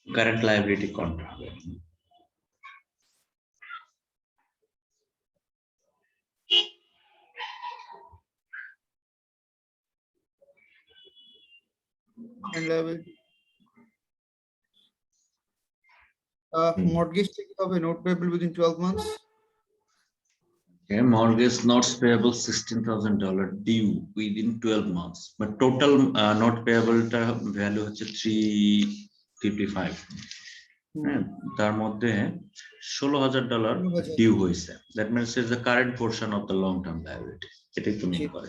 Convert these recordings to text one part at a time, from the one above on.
Current liability কোনটা হবে? Mortgage take হবে not payable within 12 months. Okay, mortgage notes payable $16,000 due within 12 months, but total not payable টা value হচ্ছে 355. হ্যাঁ, তার মধ্যে $16,000 ডিউ হয়েছে। That means it's the current portion of the long term liability. এটাই তো mean করে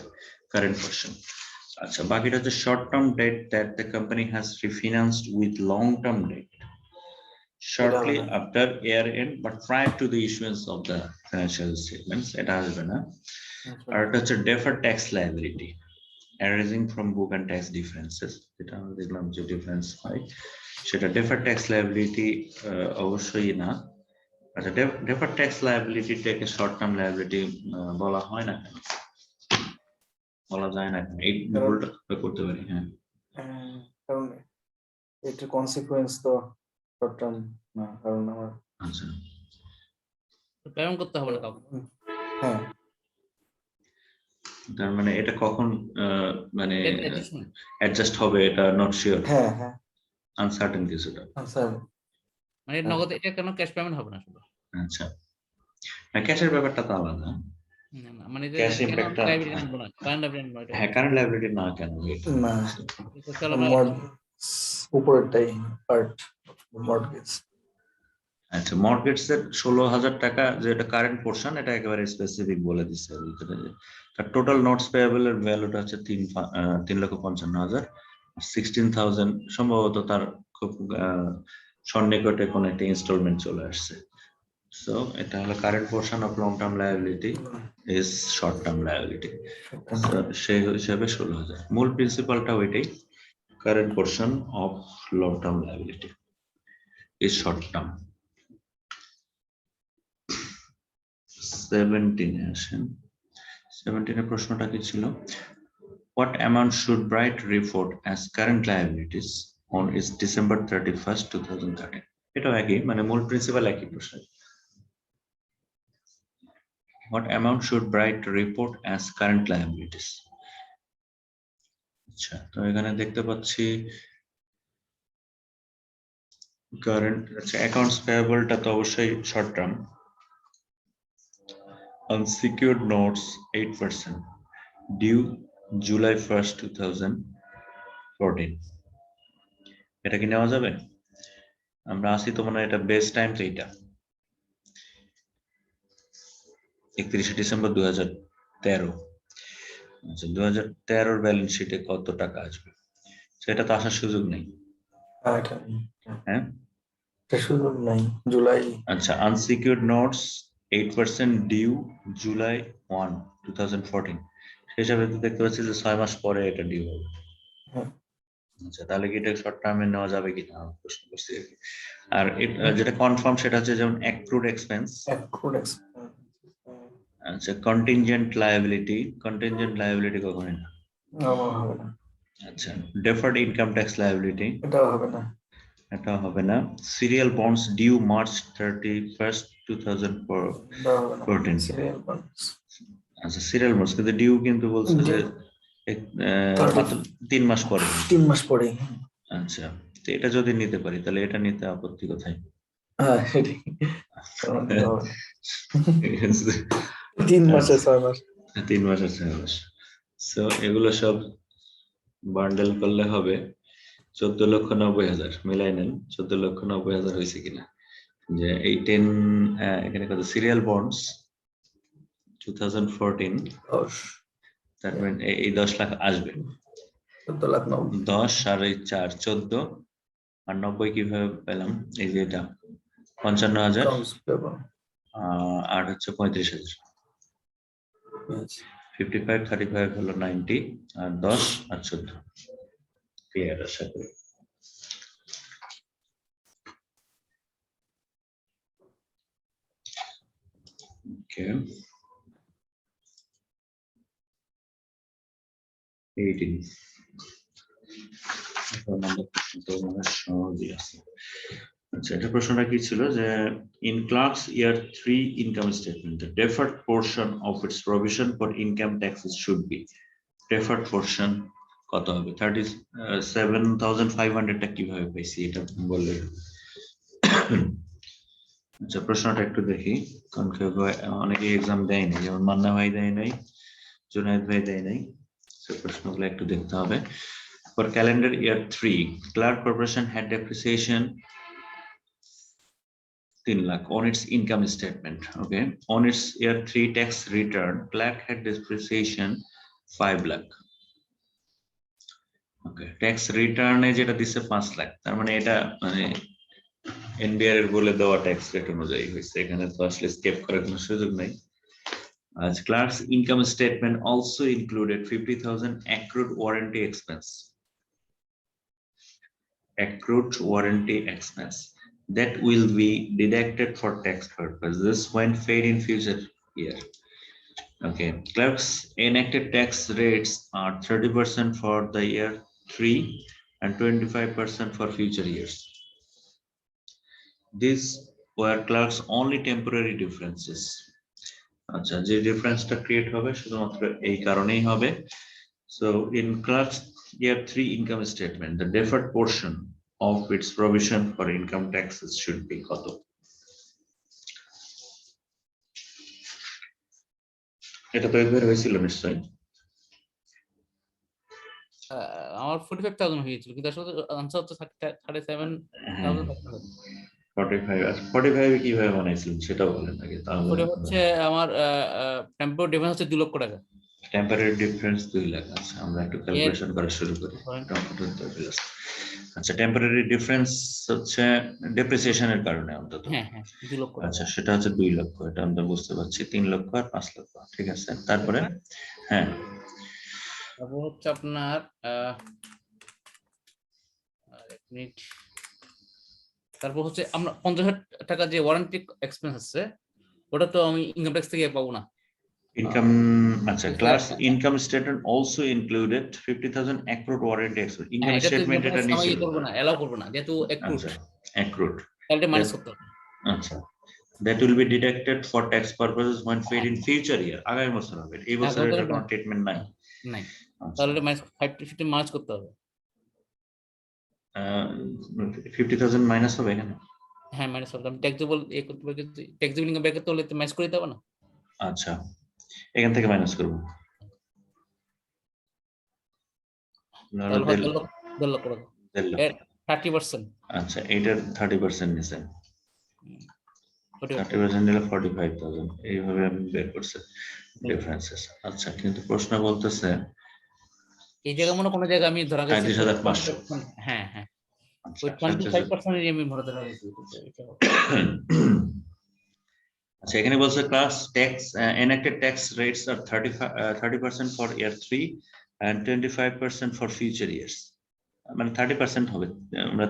current portion. আচ্ছা, বাকিটা হচ্ছে short term debt that the company has refinanced with long term debt shortly after year end but prior to the issuance of the financial statements. এটা আসবে না। আর এটা হচ্ছে deferred tax liability arising from book and tax differences, যেটা আমরা দেখলাম যে difference হয়, সেটা deferred tax liability অবশ্যই না। আচ্ছা, deferred tax liability টাকে short term liability বলা হয় না কেন, বলা যায় না কেন? এই ভুলটা করতে পারি। হ্যাঁ, কারণ এটা কনসিকুয়েন্স তো শর্ট টার্ম না, কারণ আমার আচ্ছা পেমেন্ট করতে হবে না কাউকে। হ্যাঁ, তার মানে এটা কখন মানে Adjustment. অ্যাডজাস্ট হবে এটা নট শিওর, হ্যাঁ, হ্যাঁ, আনসার্টেন কিছুটা। স্যার মানে নগদ এটা কেন ক্যাশ পেমেন্ট হবে না শুধু? আচ্ছা, না ক্যাশের ব্যাপারটা তো আলাদা। না, না, মানে যে Cash কেন impact টা- লাইবিলিটি আনবো না, কারেন্ট লাইবিলিটি আনবো এটা। হ্যাঁ, কারেন্ট লায়াবিলিটি না কেন এটা? না, চলো আমরা উপরেরটাই পার্ট মর্টগেজ। আচ্ছা, মর্টগেজ এর 16,000 টাকা যেটা কারেন্ট পোর্শন, এটা একেবারে স্পেসিফিক বলে দিচ্ছে ভিতরে যে তার টোটাল নোটস পেয়েবল এর ভ্যালুটা হচ্ছে 3,55,000। 16,000 সম্ভবত তার খুব সন্নিকটে কোন একটা ইনস্টলমেন্ট চলে আসছে। সো এটা হলো current portion of long term liability is short term liability. সেই হিসাবে 16,000 মূল প্রিন্সিপালটা ওইটাই, current portion of long term liability is short term. 17 এ আসেন। 17 এর প্রশ্নটা কি ছিল? What amount should Bright report as current liabilities on its December 31st, 2013? এটাও একই, মানে মূল প্রিন্সিপাল একই প্রশ্ন। What amount should Bright report as current liabilities? আচ্ছা, তো এখানে দেখতে পাচ্ছি কারেন্ট, আচ্ছা অ্যাকাউন্টস পেয়েবলটা তো অবশ্যই short term. Unsecured notes 8% due July 1st, 2014. এটা কি নেওয়া যাবে? আমরা আসি তো মনে হয় এটা বেস্ট টাইম তো এইটা 31 ডিসেম্বর 2013। আচ্ছা, 2013 ব্যালেন্স শিটে কত টাকা আসবে সেটা তো আসার সুযোগ নেই। হ্যাঁ, এটা সুযোগ নাই, জুলাই। আচ্ছা, আনসিকিউরড নোটস 8% ডিউ জুলাই 1, 2014, সেই হিসাবে তো দেখতে পাচ্ছি যে 6 মাস পরে এটা ডিউ হবে। হ্যাঁ। আচ্ছা, তাহলে কি এটা শর্ট টার্মে নেওয়া যাবে কিনা প্রশ্ন করছি আর কি। আর যেটা কনফার্ম সেটা হচ্ছে যেমন অ্যাক্রুড এক্সপেন্স। আচ্ছা, কন্টিনজেন্ট লায়াবিলিটি কখনোই না। হবে না, আচ্ছা, ডেফার্ড ইনকাম ট্যাক্স লায়াবিলিটি এটাও হবে না, এটাও হবে না। Serial bonds due March 31st, 2014। Serial bonds. আচ্ছা, সিরিয়াল বন্ডস কিন্তু ডিউ কিন্তু বলছে যে মাত্র 3 মাস পরে। 3 মাস পরে। আচ্ছা, তো এটা যদি নিতে পারি তাহলে এটা নিতে আপত্তি কোথায়? হ্যাঁ, সেটাই। 3 মাসে 6 মাস। 3 মাস আর 6 মাস। সো এগুলো সব বান্ডেল করলে হবে 14,90,000। মিলাই নেন 14,90,000 হয়েছে কিনা। যে এই 10 এখানে কত সিরিয়াল বন্ডস 2014, তার মানে এই 10 লাখ আসবে। 14 লাখ 90। 10 আর এই 4 14 আর 90 কিভাবে পেলাম? এই যে এটা 55,000 আর হচ্ছে 35,000। 55 35 হলো 90 আর 10 আর 14 ক্লিয়ার আশা করি। ওকে, 18 সহজই আছে। আচ্ছা, এটা প্রশ্নটা কি ছিল যে in Clark's year 3 income statement the deferred portion of its provision for income taxes should be deferred portion কত হবে 37,500 টা কিভাবে পাইছি এটা বললে। আচ্ছা, প্রশ্নটা একটু দেখি কারণ কেউ অনেকে এক্সাম দেয় নাই, যেমন মান্না ভাই দেয় নাই, জুনায়েদ ভাই দেয় নাই, প্রশ্নগুলো একটু দেখতে হবে। For calendar year 3 Clark Corporation had depreciation 3 lakh on its income statement. Okay, on its year 3 tax return Clark had depreciation 5 lakh. Okay, tax return এ যেটা দিছে 5 লাখ, তার মানে এটা মানে এনবিআর এর বলে দেওয়া ট্যাক্স রেট অনুযায়ী হয়েছে, এখানে তো আসলে স্কেপ করার কোনো সুযোগ নাই। As Clark's income statement also included 50,000 accrued warranty expense. Accrued warranty expense that will be deducted for tax purposes when paid in future year. Okay, Clark's enacted tax rates are 30% for the year 3 and 25% for future years. These were Clark's only temporary differences. আচ্ছা, যে ডিফারেন্সটা create হবে শুধুমাত্র এই কারণেই হবে। So in Clark's year 3 income statement the deferred portion of its provision for income taxes should be কত? এটা তো একবার হয়েছিল নিশ্চয়ই। আমার 45,000 হয়েছিল কিন্তু আসলে আনসার হচ্ছে 37,000। 45 আর 45 এ কিভাবে বানাইছিলেন সেটা বলেন আগে, তাহলে ওটা হচ্ছে আমার টেম্পোরারি ডিফারেন্স হচ্ছে 2 লক্ষ টাকা। Temporary difference 2 lakh. আচ্ছা, আমরা একটু ক্যালকুলেশন করা শুরু করি। ধরেন। আচ্ছা, টেম্পোরারি ডিফারেন্স হচ্ছে ডেপ্রিসিয়েশনের কারণে অন্তত। হ্যাঁ 2 লক্ষ টাকা। আচ্ছা, সেটা হচ্ছে 2 লক্ষ, এটা আমরা বুঝতে পারছি। 3 লক্ষ আর 5 লক্ষ, ঠিক আছে। তারপরে হ্যাঁ, তারপর হচ্ছে আপনার এক মিনিট, তারপর হচ্ছে আমরা 50,000 টাকা যে ওয়ারেন্টি এক্সপেন্স আছে ওটা তো আমি ইনকাম ট্যাক্স থেকে পাবো না। ইনকাম, আচ্ছা, class income statement also included 50,000 accrued warranty expense. Income statement এটা নিচে করব না, এলাও করব না যেহেতু অ্যাক্রুড। আচ্ছা, অ্যাক্রুড তাহলে মাইনাস করতে হবে। আচ্ছা, that will be deducted for tax purposes when paid in future year. আগামী বছর হবে, এই বছর এটা কোনো ট্রিটমেন্ট নাই। তাহলে মাইনাস 50 মাইনাস করতে হবে। 50,000 মাইনাস হবে এখানে। হ্যাঁ, মাইনাস হবে। আমি ট্যাক্সেবল করতে পারি, কিন্তু ট্যাক্সেবল ইনকাম ব্র্যাকেট তো হলে মাইনাস করে দিতে হবে না। আচ্ছা, এখান থেকে মাইনাস করব। তাহলে 1.5 লক্ষ টাকা। 30%। আচ্ছা, এটার 30% নিছেন, 30% নিলে 45,000, এইভাবে আমি বের করছি ডিফারেন্সেস। আচ্ছা, কিন্তু প্রশ্ন বলতেছে এই জায়গা মনে কোনো জায়গা আমি ধরা গেছে 35,500। হ্যাঁ ওই 25% এর আমি ধরা গেছি। আচ্ছা, এখানে বলছে class tax enacted tax rates are 30% for year 3 and 25% for future years. মানে 30% হবে, আমরা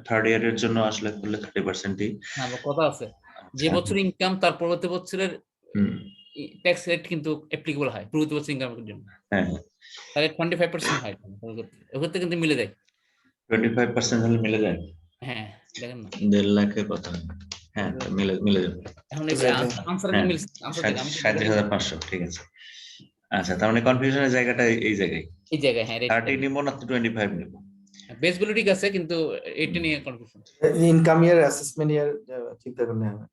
থার্ড ইয়ারের জন্য আসলে করলে 30%ই। না, কথা আছে যে বছর ইনকাম তার পরবর্তী বছরের ট্যাক্স রেট কিন্তু অ্যাপ্লিকেবল হয় পরবর্তী বছর ইনকামের জন্য। হ্যাঁ, তাহলে 25% হয়, ওখানে কিন্তু মিলে যায়। 25% হলে মিলে যায়। হ্যাঁ, দেখেন না 1.5 লাখের কথা। হ্যাঁ, মিলে যাবে। এখন এই আনসার কি মিলছে? আনসার দেখি আমি 37,500, ঠিক আছে। আচ্ছা, তার মানে কনফিউশনের জায়গাটা এই জায়গায়। হ্যাঁ 30 নিব না 25 নিব? বেস ভ্যালু ঠিক আছে, কিন্তু এটা নিয়ে কনফিউশন। ইনকাম ইয়ার অ্যাসেসমেন্ট ইয়ার চিন্তা করলে হবে।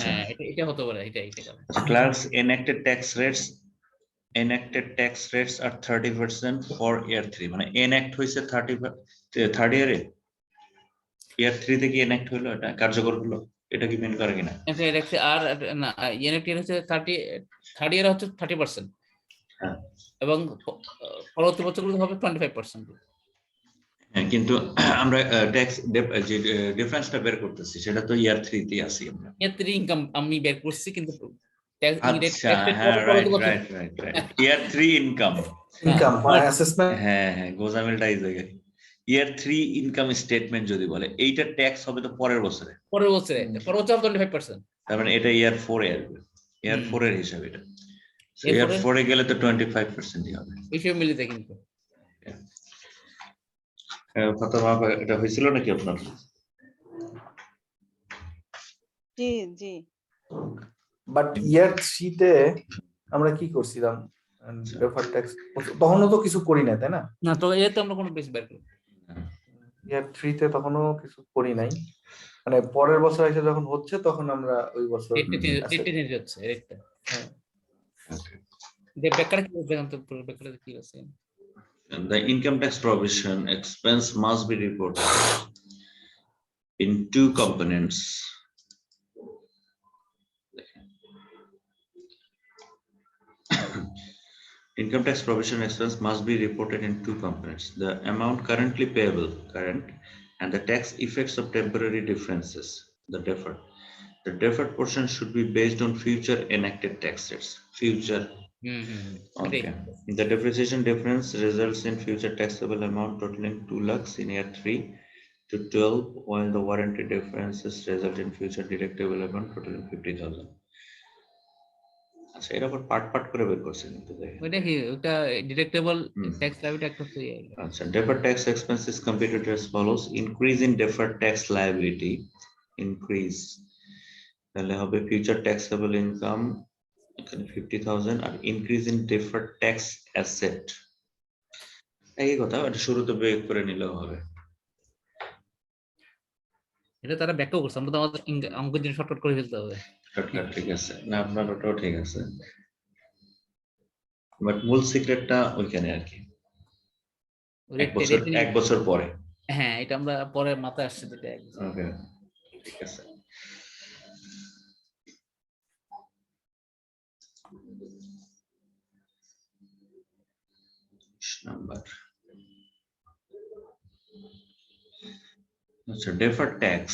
হ্যাঁ, এটা হতে পারে, এটা Clark's enacted tax rates are 30% for year 3, মানে enact হইছে 30 থার্ড ইয়ারে, ইয়ার 3 থেকে enact হলো, এটা কার্যকর হলো, এটা কি মেন করে কিনা? আর না, ইএনএফটি হচ্ছে 30 থার্ড ইয়ার হচ্ছে 30%, হ্যাঁ, এবং পরবর্তী বছরগুলো হবে 25%। হ্যাঁ, কিন্তু আমরা ট্যাক্স যে ডিফারেন্সটা বের করতেছি সেটা তো ইয়ার 3 তে আসি আমরা। ইয়ার 3 ইনকাম আমি বের করছি, কিন্তু আচ্ছা, হ্যাঁ, রাইট। ইয়ার 3 ইনকাম অ্যাসেসমেন্ট, হ্যাঁ, গোজামিলটা এই জায়গায়। ইয়ার 3 ইনকাম স্টেটমেন্ট যদি বলে এইটা ট্যাক্স হবে তো পরের বছরে 25%। তার মানে এটা ইয়ার 4 এ আসবে, ইয়ার 4 এর হিসাব এটা। ইয়ার 4 এ গেলে তো 25% হবে। এইসব মিলে যায় কিন্তু। ফাতেমা, এটা হয়েছিল নাকি আপনার? জি জি বাট ইয়ার 3 তে আমরা কি করছিলাম ডেফার্ড ট্যাক্স তখনও তো কিছু করি না তাই না না তো এতে আমরা কোনো বেশি বের করি ইয়ার 3 তে তখনও কিছু করি নাই মানে পরের বছর এসে যখন হচ্ছে তখন আমরা ওই বছর রেটটা চেঞ্জ হচ্ছে রেটটা হ্যাঁ Okay. যে বেকার কি দেখেন তো বেকার কি আছে And the income tax provision expense must be reported in two components. Income tax provision expense must be reported in two components: the amount currently payable, current, and the tax effects of temporary differences, the deferred. The deferred portion should be based on future enacted tax rates. Future. Okay. The depreciation difference results in future taxable amount totaling 2 lakhs in year 3 to 12, while the warranty differences result in future deductible amount totaling 50,000. আচ্ছা এর উপর part করে বের করছেন কিন্তু দেখেন ওইটা কি ওটা ডিডাক্টেবল ট্যাক্স লাইবিলিটি একটা তো আচ্ছা deferred tax expense is computed as follows: increase in deferred tax liability, increase তাহলে হবে future taxable income এখানে 50,000 আর increase in deferred tax asset এই কথা এটা শুরুতে বের করে নিলেও হবে এটা তারা ব্যাখ্যা করছে আমরা তো আমাদের অঙ্ক দিয়ে শর্টকাট করে ফেলতে হবে শর্টকাট ঠিক আছে না আপনার ওটাও ঠিক আছে বাট মূল সিক্রেটটা ওইখানে আর কি এক বছর পরে হ্যাঁ এটা আমরা পরে মাথায় আসছে যেটা ওকে ঠিক আছে নাম্বার আচ্ছা deferred tax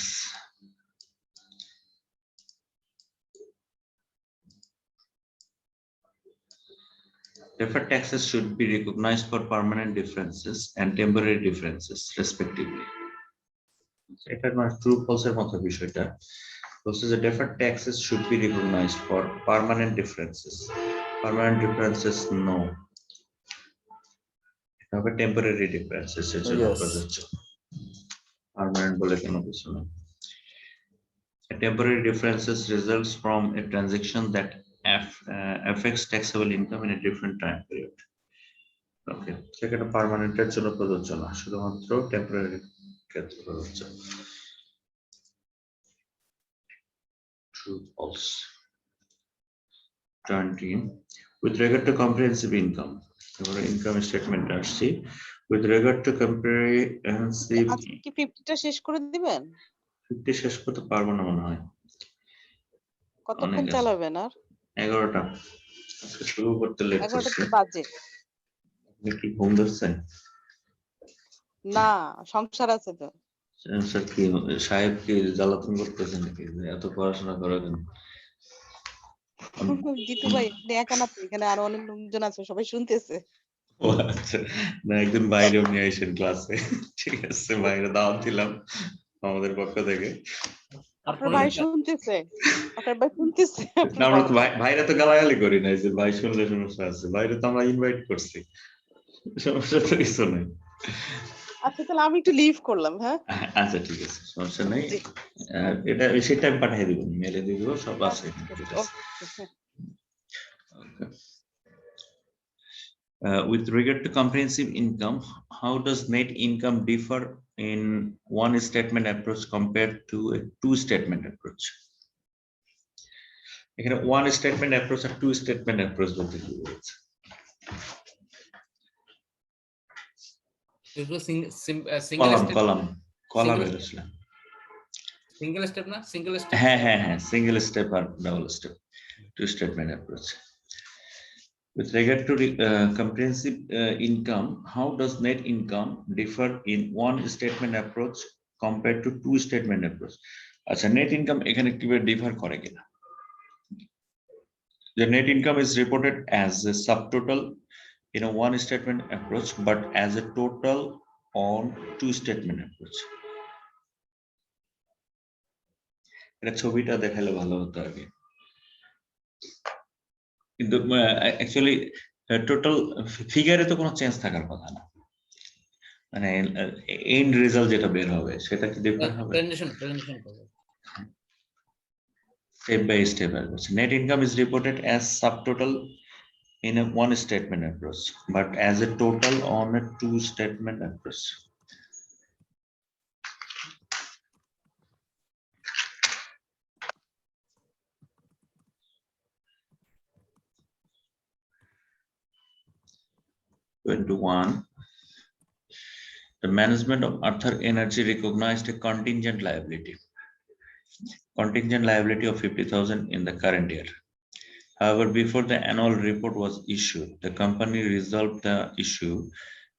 deferred taxes should be recognized for permanent differences and temporary differences respectively. এটা নয় ট্রু ফলস এর মতো বিষয়টা বলছে যে deferred taxes should be recognized for permanent differences no তবে temporary differences এর জন্য প্রযোজ্য permanent বলে কেন কিছু না temporary differences results from a transaction that affects taxable income in a different time period. Okay, সেখানে পার্মানেন্ট এর জন্য প্রযোজ্য না শুধুমাত্র টেম্পোরারি ক্ষেত্রে প্রযোজ্য true false 20 with regard to comprehensive income আমরা ইনকাম স্টেটমেন্ট আসছি with regard to comprehensive আজকে কি 50 টা শেষ করে দিবেন 50 শেষ করতে পারবো না মনে হয় কতক্ষণ চালাবেন আর 11টা আজকে শুরু করতে লেট 11টা বাজে আপনি কি ঘুম ধরছেন না সংসার আছে তো স্যার কি সাহেব কি জ্বালাতন করতেছেন নাকি এত পড়াশোনা করেন জিতু ভাই আপনি একা না এখানে আরো অনেক লোকজন আছে সবাই শুনতেছে ও আচ্ছা না একদিন বাইরেও নিয়ে আসেন ক্লাসে ঠিক আছে বাইরে দাওয়াত দিলাম আমাদের পক্ষ থেকে আপনার ভাই শুনতেছে আমরা তো ভাইরা তো গালাগালি করি না যে ভাই শুনলে সমস্যা আছে বাইরে তো আমরা ইনভাইট করছি সমস্যা তো কিছু নেই আচ্ছা তাহলে আমি একটু লিভ করলাম হ্যাঁ আচ্ছা ঠিক আছে সমস্যা নেই এটা সেটা আমি পাঠিয়ে দিব মেলে দিয়ে দিব সব আছে with regard to comprehensive income, how does net income differ in one statement approach compared to a two statement approach? এখানে one statement approach আর two statement approach বলতে কি বলছে সিঙ্গেল স্টেপ না সিঙ্গেল স্টেপ হ্যাঁ সিঙ্গেল স্টেপ আর double step two statement approach. With regard to comprehensive income, how does net income differ in one statement approach compared to two statement approach? আচ্ছা net income এখানে কিভাবে differ করে কিনা The net income is reported as a subtotal in a one statement approach but as a total on two statement approach. এটা ছবিটা দেখালে ভালো হতো আগে কিন্তু অ্যাকচুয়ালি টোটাল ফিগারে তো কোনো চেঞ্জ থাকার কথা না মানে এন্ড রেজাল্ট যেটা বের হবে সেটা কি ডিফারেন্ট হবে Step by step. Net income is reported as subtotal in a one statement approach, but as a total on a two statement approach. One. The management of Arthur Energy recognized a contingent liability of 50,000 in the current year. However, before the annual report was issued, the company resolved the issue,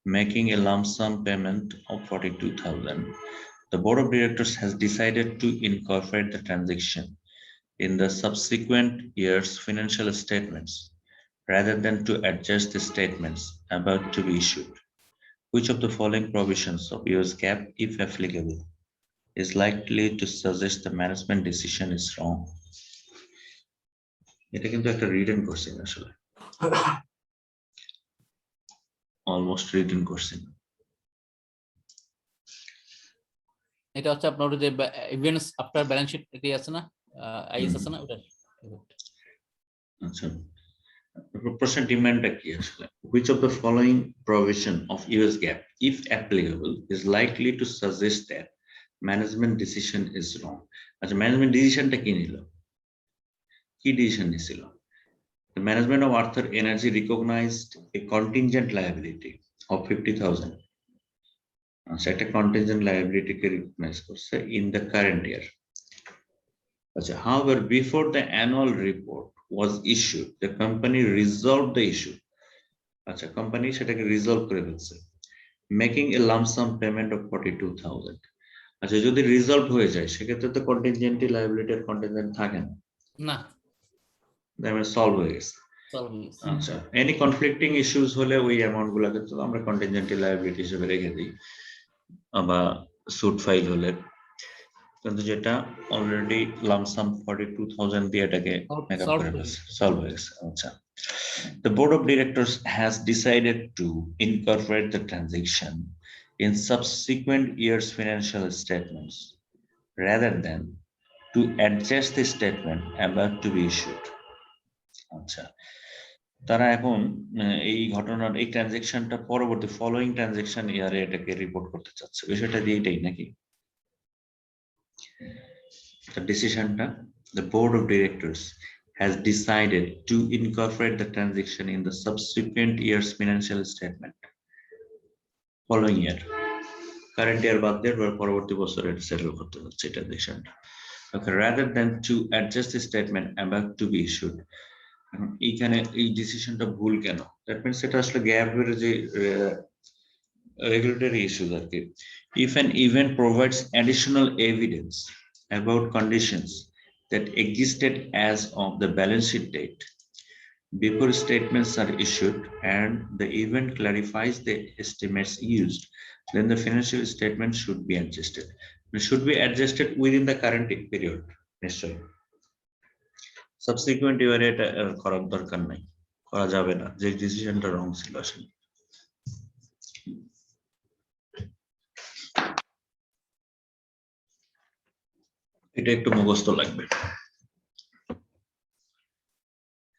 making a lump sum payment of 42,000. The board of directors has decided to incorporate the transaction in the subsequent year's financial statements, rather than to adjust the statements about to be issued. Which of the following provisions of US GAAP, if applicable, is likely to suggest the management decision is wrong? এটা কিন্তু একটা written question আসলে, almost written question. এটা হচ্ছে আপনার ওটা যে events after balance sheet এটি আছে না, আইএস আছে না ওটা। আচ্ছা, প্রশ্ন ডিমান্ডটা কি আসলে? Which of the following provision of US GAAP, if applicable, is likely to suggest that management decision is wrong? আচ্ছা, ম্যানেজমেন্ট ডিসিশনটা কি নিল? কি ডিসিশন নিছিল? The management of Arthur Energy recognized a contingent liability of 50,000. আচ্ছা, একটা contingent liability কে recognize করছে in the current year. আচ্ছা, however, before the annual report was issued, the company resolved the issue. আচ্ছা, কোম্পানি সেটাকে resolve করে ফেলছে, making A lump some payment of 42,000. আচ্ছা, যদি রিজলভ হয়ে যায় সেক্ষেত্রে তো কন্টিনজেন্ট লায়াবিলিটি আর কন্টিনজেন্ট থাকে না, না মানে সলভ হয়ে গেছে। আচ্ছা, এনি কনফ্লিক্টিং ইস্যুস হলে ওই অ্যামাউন্ট গুলাকে তো আমরা কন্টিনজেন্ট লায়াবিলিটি হিসেবে রেখে দিই, বা সুট ফাইল হলে। কিন্তু যেটা অলরেডি লামসাম 42,000 দিয়ে এটাকে মেকআপ করে ফেলছে, সলভ হয়ে গেছে। আচ্ছা, the board of directors has decided to incorporate the transaction in subsequent years financial statements, rather than to adjust the statement about to be issued. আচ্ছা, তারা এখন এই ঘটনার এই ট্রানজাকশনটা পরবর্তী ফলোইং ট্রানজাকশন ইয়ারে এটাকে রিপোর্ট করতে চাচ্ছে, বিষয়টা দিয়ে এটাই নাকি? The decision, the board of directors has decided to incorporate the transaction in the subsequent year's financial statement. Following year, current year বাদ দিয়ে পরবর্তী বছর এটা সেটেল করতে হচ্ছে এই ট্রানজাকশনটা। Okay, rather than to adjust the statement about to be issued. এইখানে এই ডিসিশনটা ভুল কেন? দ্যাট মিন্স এটা আসলে গ্যাপের যে রেগুলেটরি ইস্যুস আর কি। If an event provides additional evidence about conditions that existed as of the balance sheet date before statements are issued, and the event clarifies the estimates used, then the financial statement should be adjusted. It should be adjusted within the current period. নিশ্চয়ই subsequent ইয়ারে এটা করার দরকার নাই, করা যাবে না, যে ডিসিশনটা রং ছিল আসলে। এটা একটু মুখস্থ লাগবে,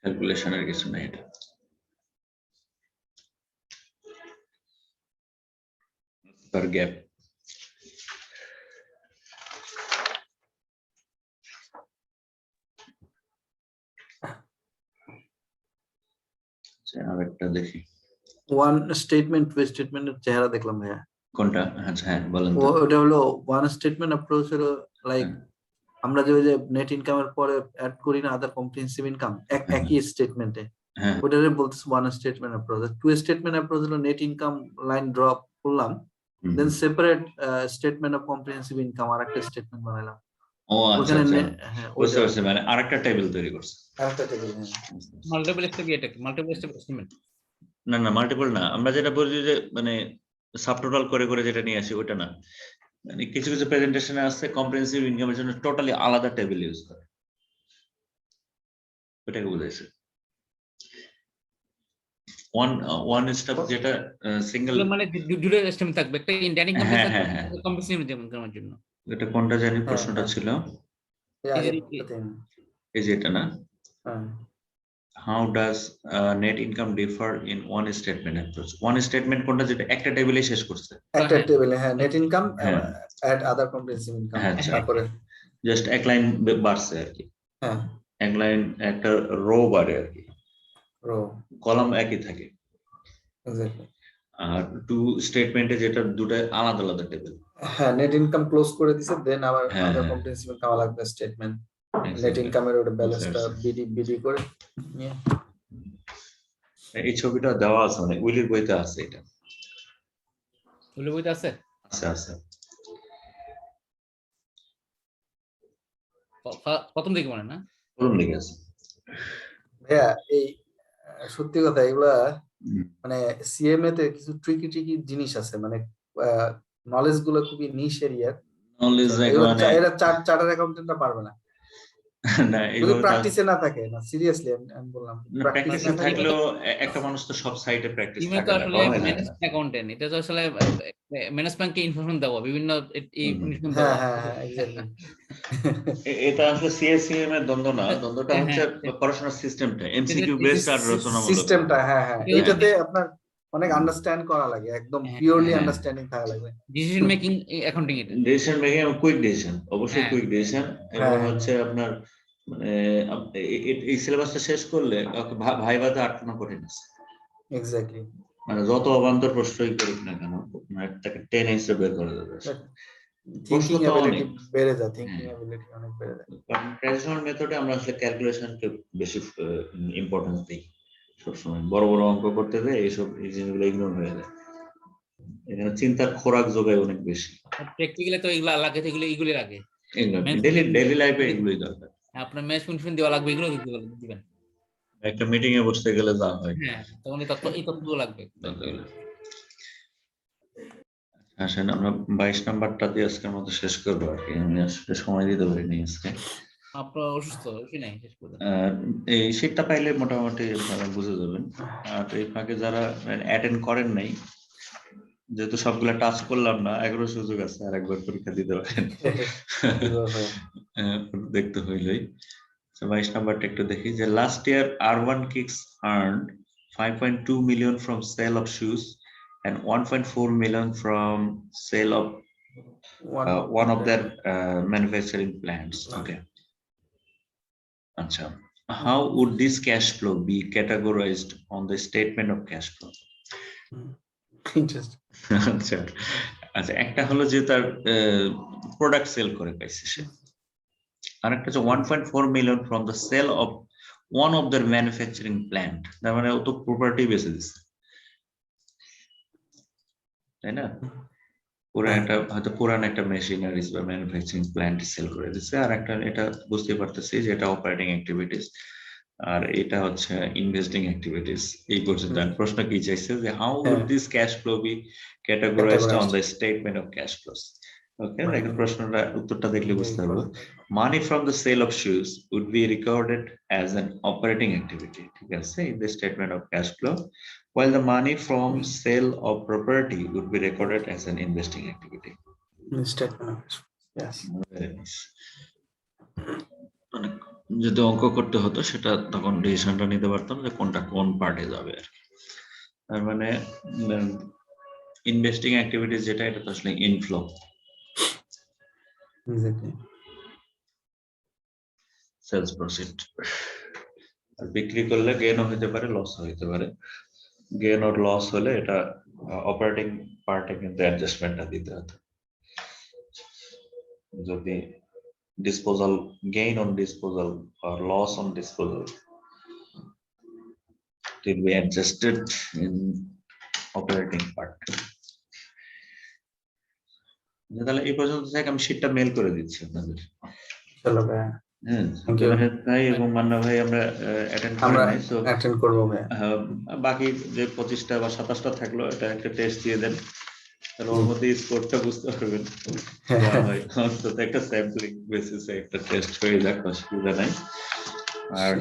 ক্যালকুলেশনের কিছু নাই এটা। তার গ্যাপ আরেকটা দেখি, ওয়ান স্টেটমেন্ট টু স্টেটমেন্টের চেহারা দেখলাম ভাইয়া। কোনটা? আচ্ছা, হ্যাঁ বলেন। ওটা হলো ওয়ান স্টেটমেন্ট অ্যাপ্রোচ হলো লাইক আমরা যে নেট ইনকামের পরে অ্যাড করি না আদার কম্প্রিহেনসিভ ইনকাম একই স্টেটমেন্টে, ওটারে বলতেছে one statement approach. Two statement approach হলো নেট ইনকাম লাইন ড্রপ করলাম, then separate statement of comprehensive income আরেকটা স্টেটমেন্ট বানাইলাম। ও আচ্ছা, বুঝতে পারছি, মানে আরেকটা টেবিল তৈরি করছে। আরেকটা টেবিল, মাল্টিপল স্টেপ কি? এটা কি মাল্টিপল স্টেপ এস্টিমেট? না না, মাল্টিপল না, আমরা যেটা বলি যে মানে সাবটোটাল করে করে যেটা নিয়ে আসি ওটা না। মানে কিছু কিছু প্রেজেন্টেশনে আছে কম্প্রিহেনসিভ ইনকামের জন্য টোটালি আলাদা টেবিল ইউজ করে, ওটাকে বুঝাইছে। ওয়ান স্টেপ যেটা সিঙ্গেল, মানে দুটো এস্টিমেট থাকবে, একটা ইনডাইরেক্ট ইনকাম থাকবে কম্প্রিহেনসিভ ইনকামের জন্য। এটা কোনটা জানি প্রশ্নটা ছিল? এই যে এটা না, হ্যাঁ how does net income differ in one statement approach? One statement কোনটা, যেটা একটা টেবিলে শেষ করছে, একটা হ্যাঁ। টেবিলে, হ্যাঁ, নেট ইনকাম হ্যাঁ। অ্যাড আদার কম্প্রিহেনসিভ ইনকাম, হ্যাঁ, তারপরে জাস্ট এক লাইন বাড়ছে আর কি, হ্যাঁ এক লাইন একটা রো বাড়ে আর কি, রো, কলাম একই থাকে। এক্স্যাক্টলি। আর টু স্টেটমেন্টে যেটা দুটাই আলাদা আলাদা টেবিল। হ্যাঁ, নেট ইনকাম ক্লোজ করে দিছে, দেন আবার হ্যাঁ, আদার হ্যাঁ। কম্প্রিহেনসিভ ইনকাম আলাদা স্টেটমেন্ট, নেট Exactly. ইনকামের ওটা ব্যালেন্সটা পারছি। বিডি করে নিয়ে। এই ছবিটা দেওয়া আছে, মানে উইলির বইতে আছে, এটা বলে বইতে আছে আছে আছে প্রথম দিকে মানে না? প্রথম দিকে আছে। ভাইয়া এই সত্যি কথা, এগুলা হুম। মানে সিএমএ তে কিছু ট্রিকি জিনিস আছে, মানে নলেজ গুলো খুবই নিশ এরিয়ার। নলেজ মানে এরা চার্টার অ্যাকাউন্টেন্টরা পারবে না না, যদি এইভাবে প্র্যাকটিসে না থাকে। না সিরিয়াসলি আমি বললাম, প্র্যাকটিসে প্র্যাকটিসে না থাকলে থাকলেও একটা মানুষ তো সব সাইটে প্র্যাকটিস টিমে থাকে তো না, আসলে কম হয় না। ম্যানেজমেন্ট অ্যাকাউন্টেন্ট, এটা তো আসলে ম্যানেজমেন্টকে ইনফরমেশন দেওয়া, বিভিন্ন ইনফরমেশন হ্যাঁ দেওয়া। হ্যাঁ হ্যাঁ এক্স্যাক্টলি। এটা আসলে সিএসসিএম এর দ্বন্দ্ব না, দ্বন্দ্বটা হ্যাঁ, হচ্ছে হ্যাঁ। পড়াশোনার সিস্টেমটা, এমসিকিউ বেসড আর রচনামূলক। সিস্টেমটা, হ্যাঁ হ্যাঁ, এটা এইটাতে আপনার অনেক আন্ডারস্ট্যান্ড করা লাগে, একদম হ্যাঁ, পিওরলি হ্যাঁ। আন্ডারস্ট্যান্ডিং থাকা লাগবে। ডিসিশন মেকিং অ্যাকাউন্টিং এটা। ডিসিশন মেকিং এবং কুইক ডিসিশন, অবশ্যই হ্যাঁ। Quick decision. এবং হ্যাঁ, হচ্ছে আপনার মানে এই সিলেবাসটা শেষ করলে ভাইভাতে আটকানো কঠিন আছে, এক্স্যাক্টলি। মানে যত অবান্তর প্রশ্নই করুক না কেন, তাকে টেনে হিসেবে বের করে দেবে। প্রশ্ন থিংকিং তো অ্যাবিলিটি অনেক। বেড়ে যায়, থিংকিং হ্যাঁ। অ্যাবিলিটি অনেক বেড়ে যায়। কারণ ট্র্যাডিশনাল মেথডে আমরা আসলে ক্যালকুলেশনকে বেশি ইম্পর্টেন্স দিই সবসময়, বড় বড় অঙ্ক করতে দেয়, এইসব এই জিনিসগুলো ইগনোর হয়ে যায়। এখানে চিন্তার খোরাক যোগায় অনেক বেশি, প্র্যাকটিক্যালি তো এগুলো লাগে, এগুলি লাগে। ডেইলি লাইফে এগুলোই দরকার। আপনার ম্যানেজমেন্ট দেওয়া লাগবে, এগুলো দিবেন। একটা মিটিং এ বসতে গেলে যা হয়। হ্যাঁ, তখন এই তথ্যগুলো লাগবে। আসেন আমরা 22 নাম্বারটা দিয়ে আজকের মতো শেষ করবো আর কি, আমি আসলে সময় দিতে পারিনি আজকে। আপনার অসুস্থ কি নাই শেষ করে? এই শীটটা পাইলে মোটামুটি আপনারা বুঝে যাবেন। আর এই ফাঁকে যারা অ্যাটেন্ড করেন নাই, যেহেতু সবগুলা টাচ করলাম না, এগারো সুযোগ আছে আর একবার পরীক্ষা দিতে পারেন দেখতে হইলেই। 22 নাম্বারটা একটু দেখি, যে last year R1 Kicks earned 5.2 million from sale of shoes and 1.4 million from sale of one of their manufacturing plants. Okay. Acha. How would this cash flow be categorized on the statement of cash flow? Interesting. আচ্ছা আচ্ছা, একটা হলো যে তার product sell করে পাইছে সে, আরেকটা হচ্ছে 1.4 million from the sale of one of their manufacturing plant, তার মানে ও তো প্রপার্টি বেচে দিচ্ছে, তাই না? পুরান একটা মেশিনারিজ বা ম্যানুফ্যাকচারিং প্ল্যান্ট সেল করে দিচ্ছে, আর একটা এটা বুঝতে পারতেছি যে এটা অপারেটিং অ্যাক্টিভিটিস, আর এটা হচ্ছে ইনভেস্টিং অ্যাক্টিভিটিস। এই পর্যন্ত প্রশ্ন কি চাইছে, যে how would this cash flow be categorised on the statement of cash flows. Okay, দেখেন প্রশ্নটা উত্তরটা দেখলে বুঝতে পারবো। Money from the sale of shoes would be recorded as an operating activity, ঠিক আছে, in the statement of cash flow, while the money from sale of property would be recorded as an investing activity. Yes. Very nice. যদি অঙ্ক করতে হতো সেটা তখন ডিসিশনটা নিতে পারতাম যে কোনটা কোন পার্টে যাবে আর কি। তার মানে ইনভেস্টিং অ্যাক্টিভিটিস যেটা, এটা তো আসলে ইনফ্লো। Exactly. Sales proceed. আর বিক্রি করলে গেইনও হতে পারে, লসও হতে পারে। গেইন অর লস হলে এটা অপারেটিং পার্টে কিন্তু অ্যাডজাস্টমেন্টটা দিতে হতো। যদি disposal gain on disposal or loss on disposal, it will be adjusted in operating part. তাহলে এই পর্যন্ত থেকে আমি শীটটা মেল করে দিচ্ছি আপনাদের। চলো ভাই, হ্যাঁ, Thank you. জুনায়েদ ভাই এবং মান্না ভাই আমরা অ্যাটেন্ড করি আমরা নাই, সো অ্যাটেন্ড করব ভাই। বাকি যে 25টা বা 27টা থাকলো, এটা একটা টেস্ট দিয়ে দেন, তাহলে ওর মধ্যে স্কোরটা বুঝতে পারবেন। অন্তত একটা স্যাম্পলিং বেসিসে একটা টেস্ট হয়ে যাক, অসুবিধা নাই। আর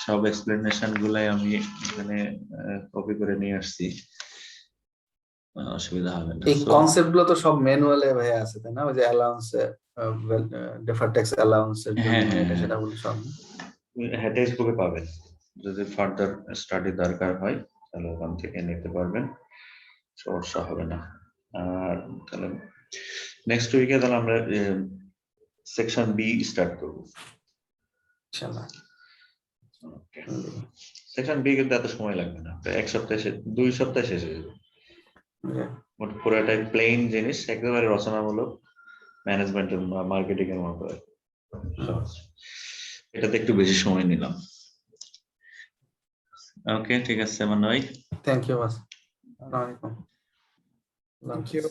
সব এক্সপ্লেনেশন গুলাই আমি এখানে কপি করে নিয়ে আসছি, অসুবিধা হবে না। এই কনসেপ্ট গুলো তো সব ম্যানুয়ালে ভাই আছে, তাই না? ওই যে অ্যালাউন্স, ডেফার ট্যাক্স অ্যালাউন্স এর জন্য এটা সেটা বলি সব। হ্যাঁ টেক্সট বুকে পাবেন, যদি ফার্দার স্টাডি দরকার হয় তাহলে ওখান থেকে নিতে পারবেন, সমস্যা হবে না। আর তাহলে নেক্সট উইকে তাহলে আমরা সেকশন বি স্টার্ট করবো। ইনশাআল্লাহ। ওকে, সেকশন বি কিন্তু এত সময় লাগবে না, এক সপ্তাহে 2 সপ্তাহে শেষ হয়ে যাবে। Okay. পুরোটাই প্লেন জিনিস, একেবারে রচনামূলক, ম্যানেজমেন্টের মার্কেটিং এর মতো আর কি। সহজ। এটাতে একটু বেশি সময় নিলাম। ওকে ঠিক আছে মান ভাই, Thank you, boss. Assalamu alaikum. Thank you.